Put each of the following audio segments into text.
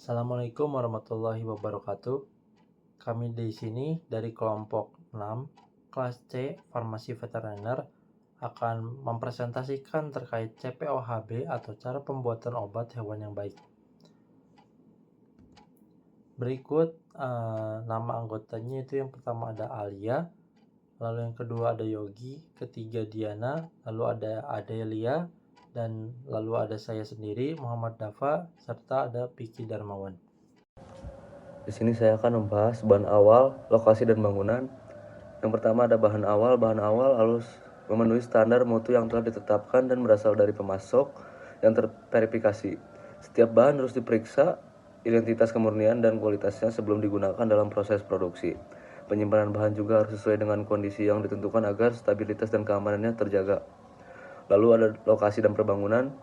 Assalamualaikum warahmatullahi wabarakatuh. Kami di sini dari kelompok 6 kelas C Farmasi Veteriner akan mempresentasikan terkait CPOHB atau cara pembuatan obat hewan yang baik. Berikut nama anggotanya, itu yang pertama ada Alia, lalu yang kedua ada Yogi, ketiga Diana, lalu ada Adelia, dan lalu ada saya sendiri Muhammad Dafa, serta ada Piki Darmawan. Di sini saya akan membahas bahan awal, lokasi dan bangunan. Yang pertama ada bahan awal. Bahan awal harus memenuhi standar mutu yang telah ditetapkan dan berasal dari pemasok yang terverifikasi. Setiap bahan harus diperiksa identitas kemurnian dan kualitasnya sebelum digunakan dalam proses produksi. Penyimpanan bahan juga harus sesuai dengan kondisi yang ditentukan agar stabilitas dan keamanannya terjaga. Lalu ada lokasi dan perbangunan.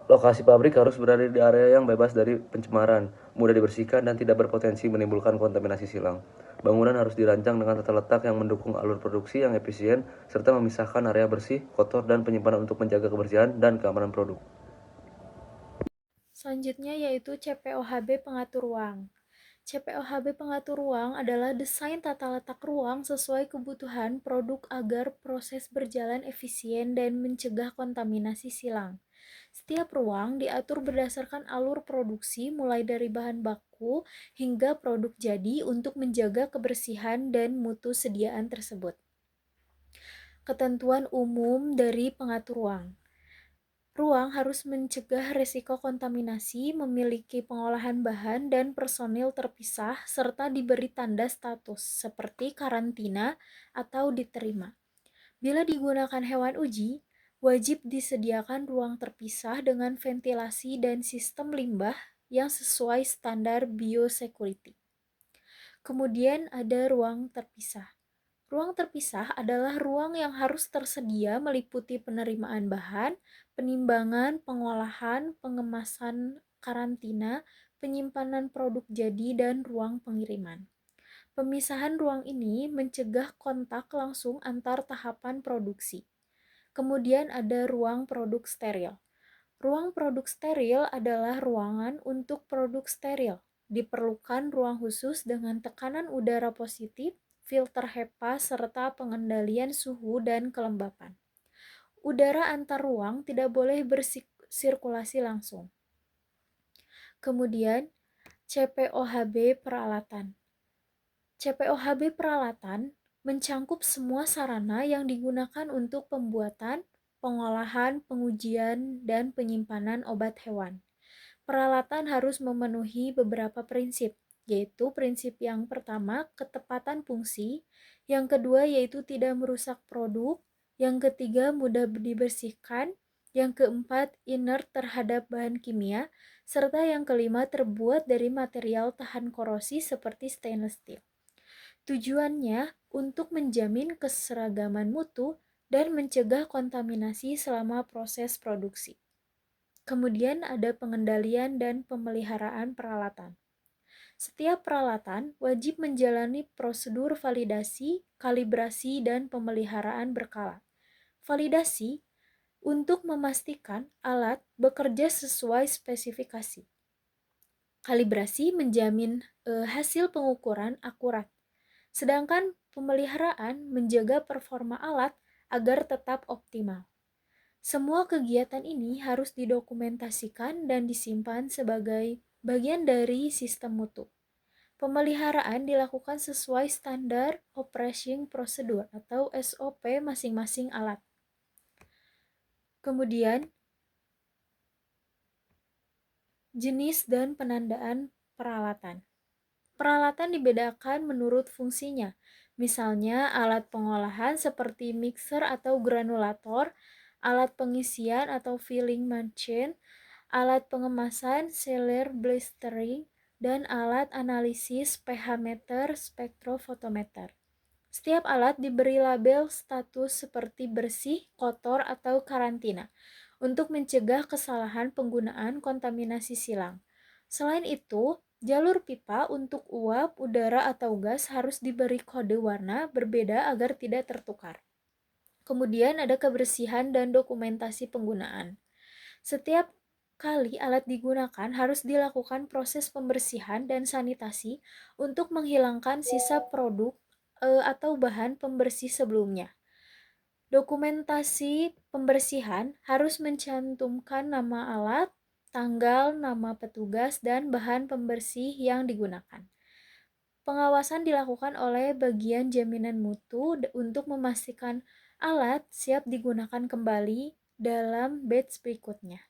Lokasi pabrik harus berada di area yang bebas dari pencemaran, mudah dibersihkan dan tidak berpotensi menimbulkan kontaminasi silang. Bangunan harus dirancang dengan tata letak yang mendukung alur produksi yang efisien, serta memisahkan area bersih, kotor, dan penyimpanan untuk menjaga kebersihan dan keamanan produk. Selanjutnya yaitu CPOHB pengatur ruang. CPOHB pengatur ruang adalah desain tata letak ruang sesuai kebutuhan produk agar proses berjalan efisien dan mencegah kontaminasi silang. Setiap ruang diatur berdasarkan alur produksi mulai dari bahan baku hingga produk jadi untuk menjaga kebersihan dan mutu sediaan tersebut. Ketentuan umum dari pengatur ruang. Ruang harus mencegah risiko kontaminasi, memiliki pengolahan bahan dan personil terpisah, serta diberi tanda status seperti karantina atau diterima. Bila digunakan hewan uji, wajib disediakan ruang terpisah dengan ventilasi dan sistem limbah yang sesuai standar biosecurity. Kemudian ada ruang terpisah. Ruang terpisah adalah ruang yang harus tersedia meliputi penerimaan bahan, penimbangan, pengolahan, pengemasan, karantina, penyimpanan produk jadi, dan ruang pengiriman. Pemisahan ruang ini mencegah kontak langsung antar tahapan produksi. Kemudian ada ruang produk steril. Ruang produk steril adalah ruangan untuk produk steril. Diperlukan ruang khusus dengan tekanan udara positif, filter HEPA, serta pengendalian suhu dan kelembapan. Udara antar ruang tidak boleh bersirkulasi langsung. Kemudian, CPOHB peralatan. CPOHB peralatan mencangkup semua sarana yang digunakan untuk pembuatan, pengolahan, pengujian, dan penyimpanan obat hewan. Peralatan harus memenuhi beberapa prinsip, yaitu prinsip yang pertama, ketepatan fungsi, yang kedua yaitu tidak merusak produk, yang ketiga mudah dibersihkan, yang keempat inert terhadap bahan kimia, serta yang kelima terbuat dari material tahan korosi seperti stainless steel. Tujuannya untuk menjamin keseragaman mutu dan mencegah kontaminasi selama proses produksi. Kemudian ada pengendalian dan pemeliharaan peralatan. Setiap peralatan wajib menjalani prosedur validasi, kalibrasi, dan pemeliharaan berkala. Validasi untuk memastikan alat bekerja sesuai spesifikasi. Kalibrasi menjamin hasil pengukuran akurat. Sedangkan pemeliharaan menjaga performa alat agar tetap optimal. Semua kegiatan ini harus didokumentasikan dan disimpan sebagai bagian dari sistem mutu. Pemeliharaan dilakukan sesuai standar operating procedure atau SOP masing-masing alat. Kemudian, jenis dan penandaan peralatan. Peralatan dibedakan menurut fungsinya. Misalnya, alat pengolahan seperti mixer atau granulator, alat pengisian atau filling machine, alat pengemasan sealer blistering, dan alat analisis pH meter spektrofotometer. Setiap alat diberi label status seperti bersih, kotor, atau karantina untuk mencegah kesalahan penggunaan kontaminasi silang. Selain itu, jalur pipa untuk uap, udara, atau gas harus diberi kode warna berbeda agar tidak tertukar. Kemudian ada kebersihan dan dokumentasi penggunaan. Setiap kali alat digunakan harus dilakukan proses pembersihan dan sanitasi untuk menghilangkan sisa produk atau bahan pembersih sebelumnya. Dokumentasi pembersihan harus mencantumkan nama alat, tanggal, nama petugas, dan bahan pembersih yang digunakan. Pengawasan dilakukan oleh bagian jaminan mutu untuk memastikan alat siap digunakan kembali dalam batch berikutnya.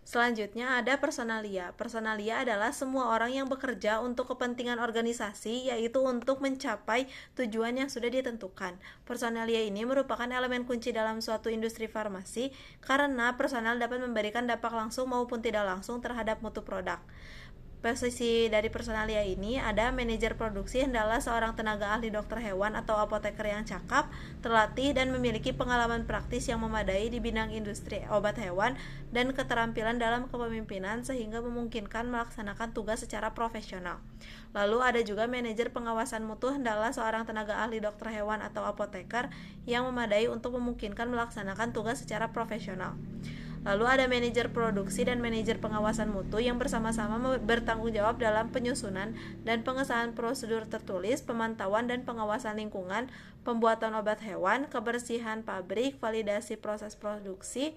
Selanjutnya ada personalia. Personalia adalah semua orang yang bekerja untuk kepentingan organisasi, yaitu untuk mencapai tujuan yang sudah ditentukan. Personalia ini merupakan elemen kunci dalam suatu industri farmasi karena personal dapat memberikan dampak langsung maupun tidak langsung terhadap mutu produk. Posisi dari personalia ini ada manajer produksi, hendaklah seorang tenaga ahli dokter hewan atau apoteker yang cakap, terlatih, dan memiliki pengalaman praktis yang memadai di bidang industri obat hewan dan keterampilan dalam kepemimpinan sehingga memungkinkan melaksanakan tugas secara profesional. Lalu ada juga manajer pengawasan mutu, hendaklah seorang tenaga ahli dokter hewan atau apoteker yang memadai untuk memungkinkan melaksanakan tugas secara profesional. Lalu ada manajer produksi dan manajer pengawasan mutu yang bersama-sama bertanggung jawab dalam penyusunan dan pengesahan prosedur tertulis, pemantauan dan pengawasan lingkungan, pembuatan obat hewan, kebersihan pabrik, validasi proses produksi,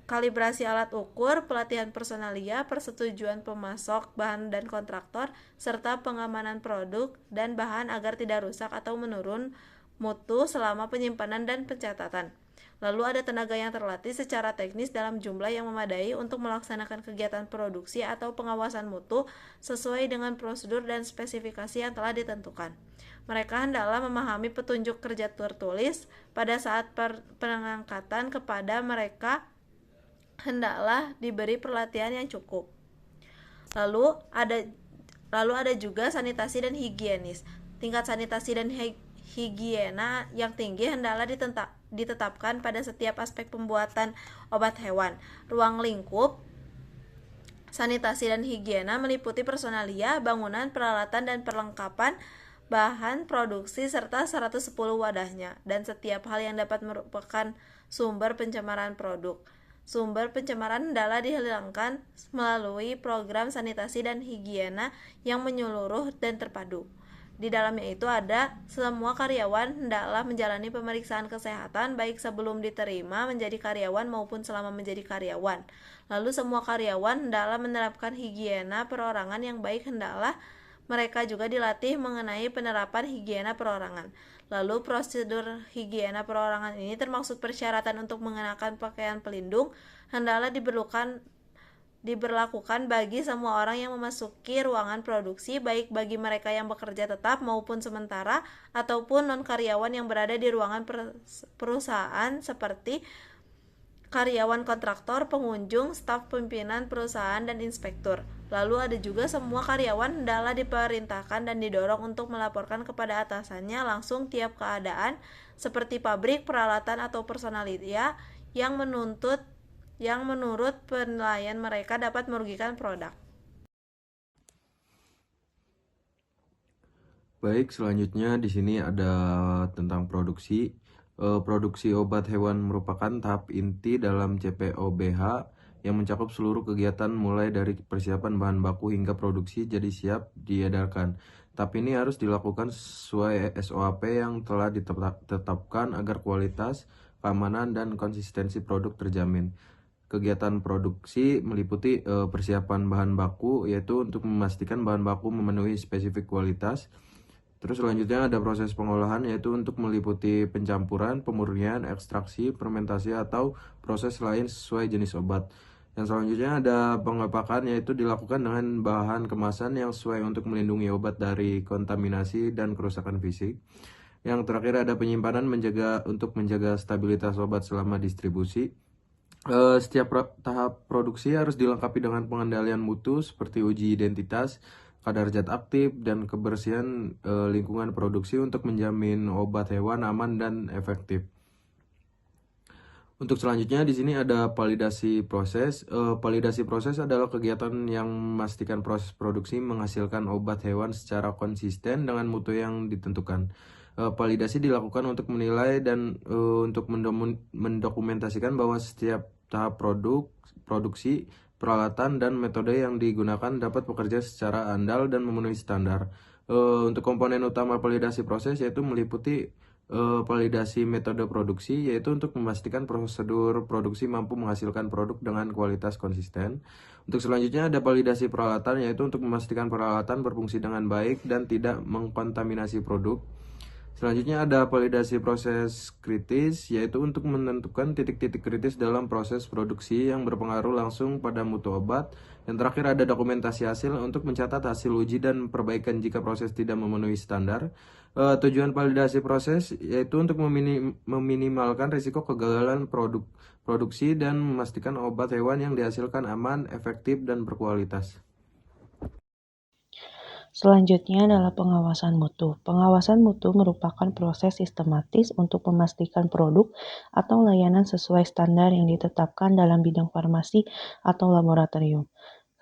kalibrasi alat ukur, pelatihan personalia, persetujuan pemasok bahan dan kontraktor, serta pengamanan produk dan bahan agar tidak rusak atau menurun mutu selama penyimpanan dan pencatatan. Lalu ada tenaga yang terlatih secara teknis dalam jumlah yang memadai untuk melaksanakan kegiatan produksi atau pengawasan mutu sesuai dengan prosedur dan spesifikasi yang telah ditentukan. Mereka hendaklah memahami petunjuk kerja tertulis pada saat pengangkatan kepada mereka hendaklah diberi pelatihan yang cukup. Lalu ada juga sanitasi dan higienis. Tingkat sanitasi dan higiena yang tinggi hendaklah ditetapkan pada setiap aspek pembuatan obat hewan. Ruang lingkup sanitasi dan higiena meliputi personalia, bangunan, peralatan dan perlengkapan, bahan produksi serta 110 wadahnya, dan setiap hal yang dapat merupakan sumber pencemaran produk. Sumber pencemaran hendaklah dihilangkan melalui program sanitasi dan higiena yang menyeluruh dan terpadu. Di dalamnya itu ada semua karyawan hendaklah menjalani pemeriksaan kesehatan baik sebelum diterima menjadi karyawan maupun selama menjadi karyawan. Lalu semua karyawan hendaklah menerapkan higiena perorangan yang baik, hendaklah mereka juga dilatih mengenai penerapan higiena perorangan. Lalu prosedur higiena perorangan ini termasuk persyaratan untuk mengenakan pakaian pelindung hendaklah diberlakukan bagi semua orang yang memasuki ruangan produksi, baik bagi mereka yang bekerja tetap maupun sementara ataupun non-karyawan yang berada di ruangan perusahaan seperti karyawan kontraktor, pengunjung, staf pimpinan perusahaan, dan inspektur. Lalu ada juga semua karyawan hendaklah diperintahkan dan didorong untuk melaporkan kepada atasannya langsung tiap keadaan seperti pabrik, peralatan, atau personalia yang menurut penilaian mereka dapat merugikan produk. Baik, selanjutnya di sini ada tentang produksi. Produksi obat hewan merupakan tahap inti dalam CPOBH yang mencakup seluruh kegiatan mulai dari persiapan bahan baku hingga produksi jadi siap diedarkan. Tahap ini harus dilakukan sesuai SOP yang telah ditetapkan agar kualitas, keamanan, dan konsistensi produk terjamin. Kegiatan produksi meliputi persiapan bahan baku, yaitu untuk memastikan bahan baku memenuhi spesifik kualitas. Terus selanjutnya ada proses pengolahan, yaitu untuk meliputi pencampuran, pemurnian, ekstraksi, fermentasi, atau proses lain sesuai jenis obat. Yang selanjutnya ada pengepakan, yaitu dilakukan dengan bahan kemasan yang sesuai untuk melindungi obat dari kontaminasi dan kerusakan fisik. Yang terakhir ada penyimpanan untuk menjaga stabilitas obat selama distribusi. Setiap tahap produksi harus dilengkapi dengan pengendalian mutu seperti uji identitas, kadar zat aktif, dan kebersihan lingkungan produksi untuk menjamin obat hewan aman dan efektif. Untuk selanjutnya di sini ada validasi proses. Validasi proses adalah kegiatan yang memastikan proses produksi menghasilkan obat hewan secara konsisten dengan mutu yang ditentukan. Validasi dilakukan untuk menilai dan untuk mendokumentasikan bahwa setiap tahap produksi, peralatan, dan metode yang digunakan dapat bekerja secara andal dan memenuhi standar. Untuk komponen utama validasi proses yaitu meliputi validasi metode produksi, yaitu untuk memastikan prosedur produksi mampu menghasilkan produk dengan kualitas konsisten. Untuk selanjutnya ada validasi peralatan, yaitu untuk memastikan peralatan berfungsi dengan baik dan tidak mengkontaminasi produk. Selanjutnya ada validasi proses kritis, yaitu untuk menentukan titik-titik kritis dalam proses produksi yang berpengaruh langsung pada mutu obat. Yang terakhir ada dokumentasi hasil untuk mencatat hasil uji dan perbaikan jika proses tidak memenuhi standar. Tujuan validasi proses yaitu untuk meminimalkan risiko kegagalan produksi dan memastikan obat hewan yang dihasilkan aman, efektif, dan berkualitas. Selanjutnya adalah pengawasan mutu. Pengawasan mutu merupakan proses sistematis untuk memastikan produk atau layanan sesuai standar yang ditetapkan dalam bidang farmasi atau laboratorium.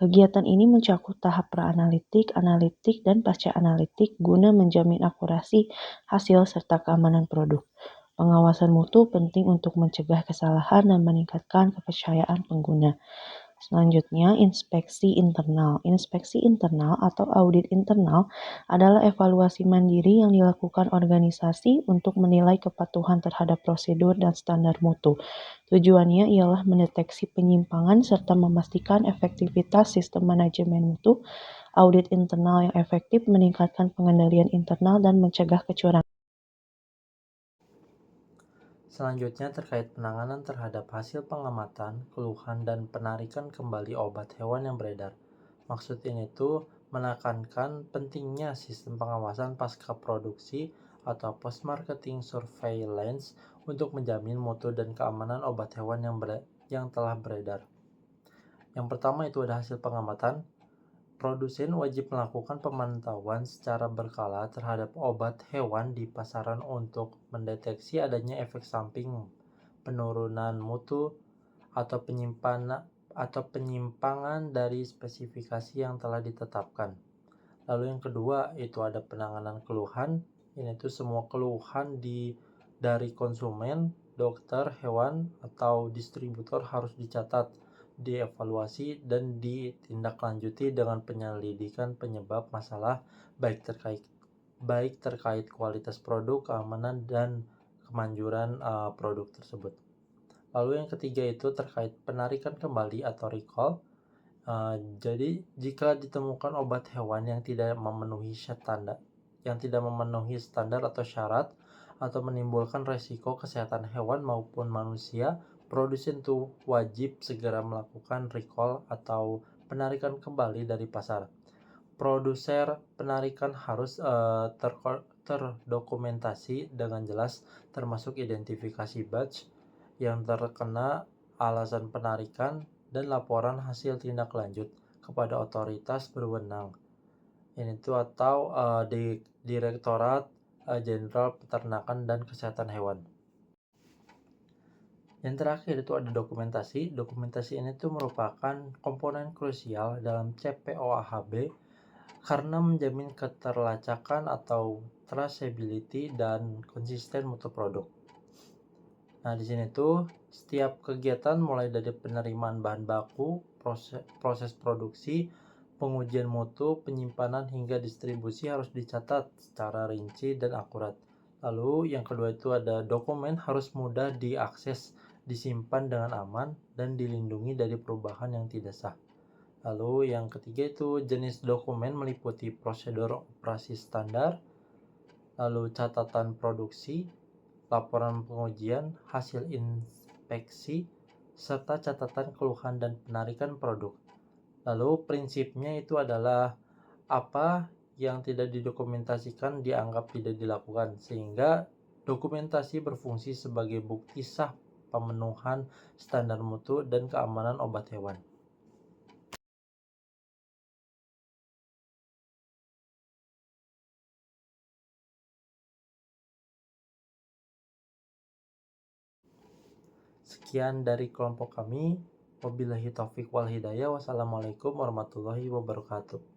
Kegiatan ini mencakup tahap pra-analitik, analitik, dan pasca-analitik guna menjamin akurasi hasil serta keamanan produk. Pengawasan mutu penting untuk mencegah kesalahan dan meningkatkan kepercayaan pengguna. Selanjutnya, inspeksi internal. Inspeksi internal atau audit internal adalah evaluasi mandiri yang dilakukan organisasi untuk menilai kepatuhan terhadap prosedur dan standar mutu. Tujuannya ialah mendeteksi penyimpangan serta memastikan efektivitas sistem manajemen mutu. Audit internal yang efektif meningkatkan pengendalian internal dan mencegah kecurangan. Selanjutnya terkait penanganan terhadap hasil pengamatan, keluhan, dan penarikan kembali obat hewan yang beredar. Maksud ini tuh menekankan pentingnya sistem pengawasan pasca produksi atau post-marketing surveillance untuk menjamin mutu dan keamanan obat hewan yang telah beredar. Yang pertama itu ada hasil pengamatan. Produsen wajib melakukan pemantauan secara berkala terhadap obat hewan di pasaran untuk mendeteksi adanya efek samping, penurunan mutu, atau penyimpangan dari spesifikasi yang telah ditetapkan. Lalu yang kedua itu ada penanganan keluhan. Ini tuh semua keluhan dari konsumen, dokter hewan, atau distributor harus dicatat, dievaluasi, dan ditindaklanjuti dengan penyelidikan penyebab masalah baik terkait kualitas produk, keamanan, dan kemanjuran produk tersebut. Lalu yang ketiga itu terkait penarikan kembali atau recall. Jadi jika ditemukan obat hewan yang tidak memenuhi standar atau syarat atau menimbulkan resiko kesehatan hewan maupun manusia, produsen tuh wajib segera melakukan recall atau penarikan kembali dari pasar. Produser penarikan harus terdokumentasi dengan jelas, termasuk identifikasi batch yang terkena, alasan penarikan, dan laporan hasil tindak lanjut kepada otoritas berwenang. Ini tuh atau di Direktorat Jenderal Peternakan dan Kesehatan Hewan. Yang terakhir itu ada dokumentasi. Dokumentasi ini tuh merupakan komponen krusial dalam CPOAHB karena menjamin keterlacakan atau traceability dan konsisten mutu produk. Nah, di sini tuh setiap kegiatan mulai dari penerimaan bahan baku, proses produksi, pengujian mutu, penyimpanan hingga distribusi harus dicatat secara rinci dan akurat. Lalu yang kedua itu ada dokumen harus mudah diakses, disimpan dengan aman, dan dilindungi dari perubahan yang tidak sah. Lalu yang ketiga itu jenis dokumen meliputi prosedur operasi standar, lalu catatan produksi, laporan pengujian, hasil inspeksi, serta catatan keluhan dan penarikan produk. Lalu prinsipnya itu adalah apa yang tidak didokumentasikan dianggap tidak dilakukan, sehingga dokumentasi berfungsi sebagai bukti sah pemenuhan standar mutu dan keamanan obat hewan. Sekian dari kelompok kami. Wabillahi taufiq wal hidayah. Wassalamualaikum warahmatullahi wabarakatuh.